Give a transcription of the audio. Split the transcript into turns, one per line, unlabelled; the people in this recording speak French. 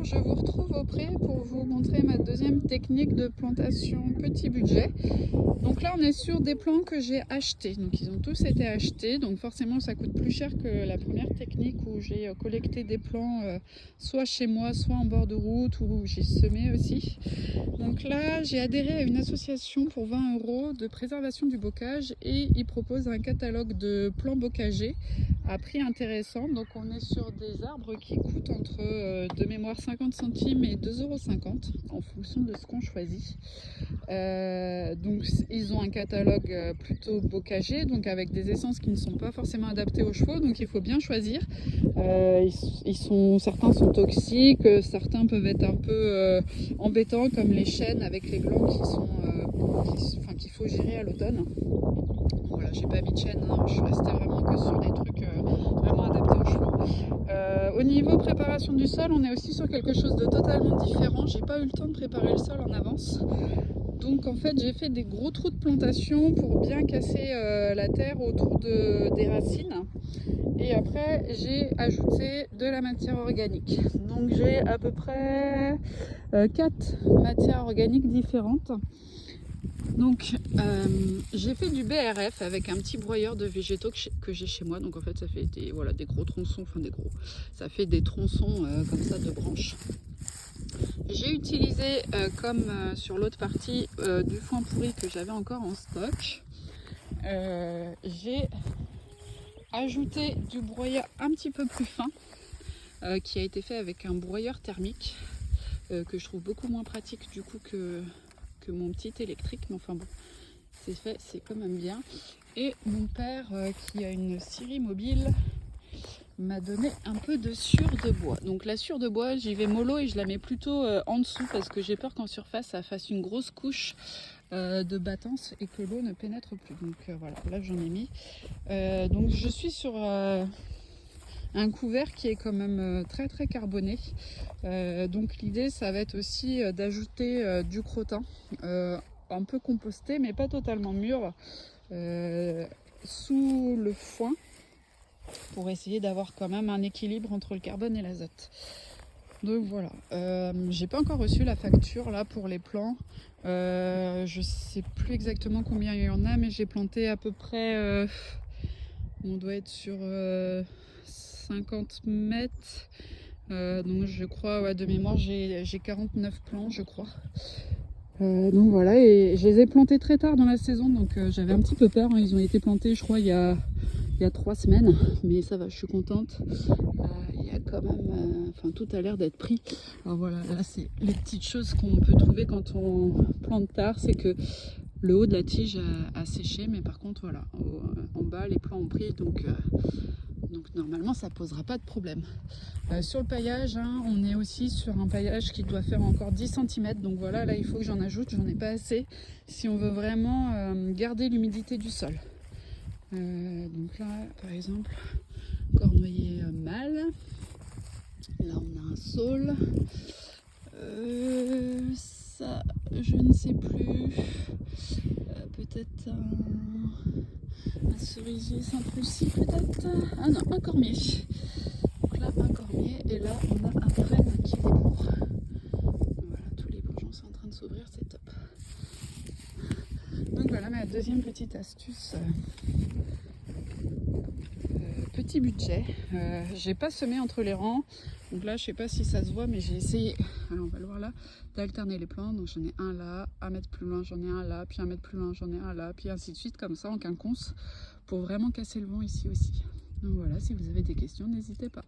je vous retrouve auprès pour vous montrer ma deuxième technique de plantation petit budget. Donc là on est sur des plants que j'ai achetés, donc ils ont tous été achetés, donc forcément ça coûte plus cher que la première technique où j'ai collecté des plants soit chez moi, soit en bord de route, où j'ai semé aussi. Donc là j'ai adhéré à une association pour 20 € de préservation du bocage et ils proposent un catalogue de plants bocagers à prix intéressant. Donc on est sur des arbres qui coûtent entre de mémoire 50 centimes et 2,50 € en fonction de ce qu'on choisit. Donc ils ont un catalogue plutôt bocager, donc avec des essences qui ne sont pas forcément adaptées aux chevaux, donc il faut bien choisir. Certains sont toxiques, certains peuvent être un peu embêtants, comme les chênes avec les glands qu'il faut gérer à l'automne. Voilà, j'ai pas mis de chêne, hein, je suis restée vraiment que sur des trucs vraiment adaptés aux chevaux. Au niveau préparation du sol, on est aussi sur quelque chose de totalement différent. J'ai pas eu le temps de préparer le sol en avance. Donc en fait j'ai fait des gros trous de plantation pour bien casser la terre autour des racines. Et après j'ai ajouté de la matière organique. Donc j'ai à peu près 4 matières organiques différentes. Donc j'ai fait du BRF avec un petit broyeur de végétaux que j'ai chez moi. Donc en fait ça fait des gros tronçons, ça fait des tronçons comme ça de branches. J'ai utilisé comme sur l'autre partie du foin pourri que j'avais encore en stock. J'ai ajouté du broyeur un petit peu plus fin qui a été fait avec un broyeur thermique que je trouve beaucoup moins pratique du coup que mon petit électrique, mais enfin bon, c'est fait, c'est quand même bien. Et mon père qui a une scierie mobile m'a donné un peu de sciure de bois. Donc la sciure de bois, j'y vais mollo et je la mets plutôt en dessous parce que j'ai peur qu'en surface ça fasse une grosse couche de battance et que l'eau ne pénètre plus. Donc voilà, là j'en ai mis. Donc je suis sur un couvert qui est quand même très très carboné. Donc l'idée ça va être aussi d'ajouter du crottin un peu composté mais pas totalement mûr sous le foin pour essayer d'avoir quand même un équilibre entre le carbone et l'azote. Donc voilà, j'ai pas encore reçu la facture là pour les plants. Je sais plus exactement combien il y en a, mais j'ai planté à peu près on doit être sur 50 mètres. Donc je crois, de mémoire, j'ai 49 plants, je crois. Donc voilà, et je les ai plantés très tard dans la saison, donc j'avais un petit peu peur. Ils ont été plantés, je crois, il y a 3 semaines, mais ça va, je suis contente. Il y a quand même, tout a l'air d'être pris. Alors voilà, là c'est les petites choses qu'on peut trouver quand on plante tard, c'est que le haut de la tige a séché, mais par contre voilà, en bas les plants ont pris, donc normalement ça posera pas de problème. Sur le paillage, hein, on est aussi sur un paillage qui doit faire encore 10 cm, donc voilà, là il faut que j'en ajoute, j'en ai pas assez si on veut vraiment garder l'humidité du sol. Donc là par exemple, cornoyer mâle, là on a un saule, ça je ne sais plus, peut-être un cerisier Saint-Lucie peut-être, ah non, un cormier. Donc là un cormier et là on a un frêne qui est lourd. Voilà, tous les bourgeons sont en train de s'ouvrir, c'est top. Donc voilà ma deuxième petite astuce. Petit budget, j'ai pas semé entre les rangs, donc là je sais pas si ça se voit, mais j'ai essayé, alors on va le voir là, d'alterner les plants. Donc j'en ai un là, 1 mètre plus loin j'en ai un là, puis 1 mètre plus loin j'en ai un là, puis ainsi de suite, comme ça en quinconce, pour vraiment casser le vent ici aussi. Donc voilà, si vous avez des questions, n'hésitez pas.